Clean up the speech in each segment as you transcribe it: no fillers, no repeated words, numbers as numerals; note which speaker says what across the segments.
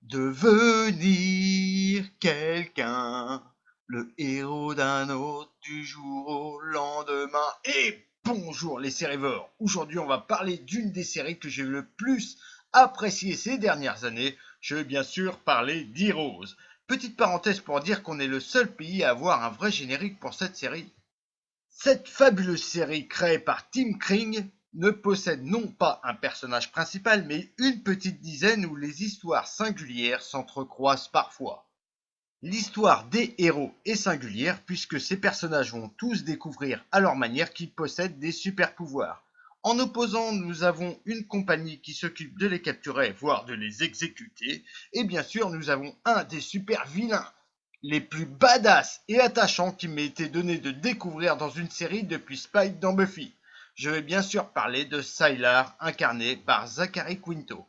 Speaker 1: Devenir quelqu'un, le héros d'un autre du jour au lendemain. Et bonjour les sérivores. Aujourd'hui on va parler d'une des séries que j'ai le plus appréciées ces dernières années. Je vais bien sûr parler d'Heroes. Petite parenthèse pour dire qu'on est le seul pays à avoir un vrai générique pour cette série. Cette fabuleuse série créée par Tim Kring ne possède non pas un personnage principal, mais une petite dizaine où les histoires singulières s'entrecroisent parfois. L'histoire des héros est singulière puisque ces personnages vont tous découvrir à leur manière qu'ils possèdent des super pouvoirs. En opposant, nous avons une compagnie qui s'occupe de les capturer, voire de les exécuter, et bien sûr nous avons un des super vilains, les plus badass et attachants qui m'ait été donné de découvrir dans une série depuis Spike dans Buffy. Je vais bien sûr parler de Sylar, incarné par Zachary Quinto.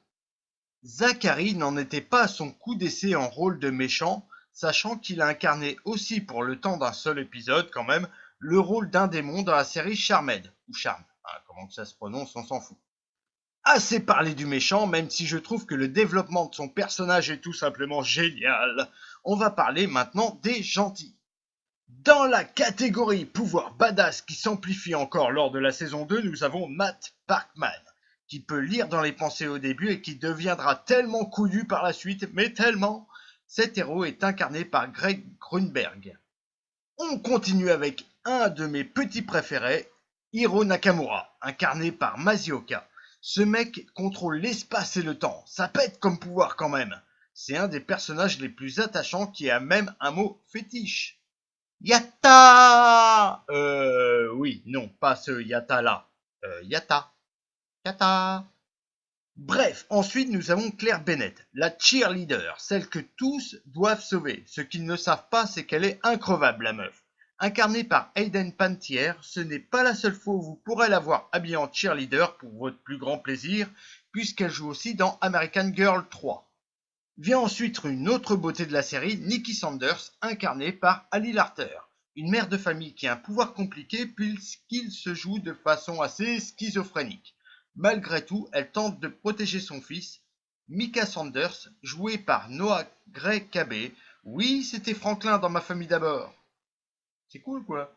Speaker 1: Zachary n'en était pas à son coup d'essai en rôle de méchant, sachant qu'il a incarné aussi pour le temps d'un seul épisode quand même, le rôle d'un démon dans la série Charmed, ou Charme, comment que ça se prononce, on s'en fout. Assez parlé du méchant, même si je trouve que le développement de son personnage est tout simplement génial. On va parler maintenant des gentils. Dans la catégorie pouvoir badass qui s'amplifie encore lors de la saison 2, nous avons Matt Parkman, qui peut lire dans les pensées au début et qui deviendra tellement couillu par la suite, mais tellement. Cet héros est incarné par Greg Grunberg. On continue avec un de mes petits préférés, Hiro Nakamura, incarné par Masioka. Ce mec contrôle l'espace et le temps, ça pète comme pouvoir quand même. C'est un des personnages les plus attachants qui a même un mot fétiche. Yatta. Oui, non, pas ce Yatta là. Yatta. Yatta. Bref, ensuite nous avons Claire Bennett, la cheerleader, celle que tous doivent sauver. Ce qu'ils ne savent pas, c'est qu'elle est increvable, la meuf. Incarnée par Hayden Panettiere, ce n'est pas la seule fois où vous pourrez la voir habillée en cheerleader pour votre plus grand plaisir, puisqu'elle joue aussi dans American Girl 3. Vient ensuite une autre beauté de la série, Nikki Sanders, incarnée par Ali Larter, une mère de famille qui a un pouvoir compliqué puisqu'il se joue de façon assez schizophrénique. Malgré tout, elle tente de protéger son fils, Mika Sanders, jouée par Noah Gray Cabé. Oui, c'était Franklin dans Ma famille d'abord. C'est cool quoi.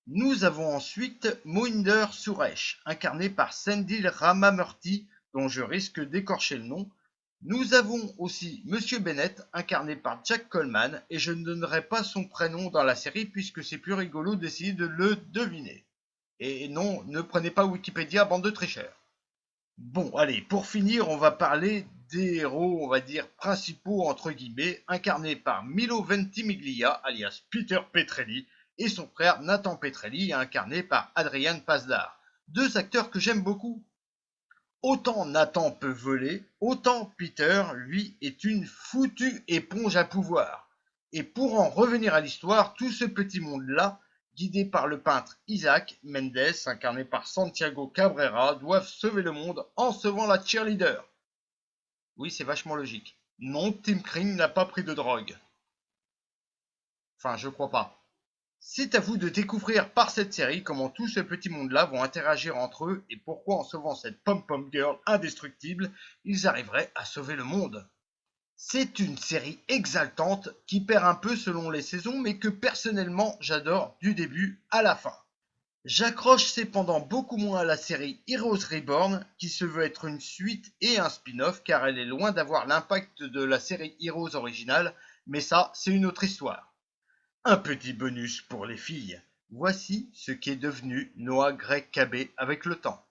Speaker 1: Nous avons ensuite Mohinder Suresh, incarné par Sendil Ramamurthy, dont je risque d'écorcher le nom. Nous avons aussi Monsieur Bennett, incarné par Jack Coleman, et je ne donnerai pas son prénom dans la série puisque c'est plus rigolo d'essayer de le deviner. Et non, ne prenez pas Wikipédia, bande de tricheurs. Bon, allez, pour finir, on va parler des héros, on va dire, principaux, entre guillemets, incarnés par Milo Ventimiglia, alias Peter Petrelli, et son frère Nathan Petrelli, incarné par Adrian Pasdar. Deux acteurs que j'aime beaucoup. Autant Nathan peut voler, autant Peter, lui, est une foutue éponge à pouvoir. Et pour en revenir à l'histoire, tout ce petit monde-là, guidé par le peintre Isaac Mendes, incarné par Santiago Cabrera, doivent sauver le monde en sauvant la cheerleader. Oui, c'est vachement logique. Non, Tim Kring n'a pas pris de drogue. Enfin, je crois pas. C'est à vous de découvrir par cette série comment tout ce petit monde-là vont interagir entre eux et pourquoi en sauvant cette pom-pom girl indestructible, ils arriveraient à sauver le monde. C'est une série exaltante qui perd un peu selon les saisons mais que personnellement j'adore du début à la fin. J'accroche cependant beaucoup moins à la série Heroes Reborn qui se veut être une suite et un spin-off car elle est loin d'avoir l'impact de la série Heroes originale, mais ça c'est une autre histoire. Un petit bonus pour les filles. Voici ce qu'est devenu Noah Greg Cabé avec le temps.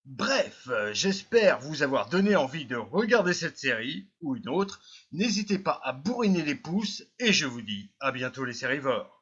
Speaker 1: Bref, j'espère vous avoir donné envie de regarder cette série ou une autre. N'hésitez pas à bourriner les pouces et je vous dis à bientôt les sérivores.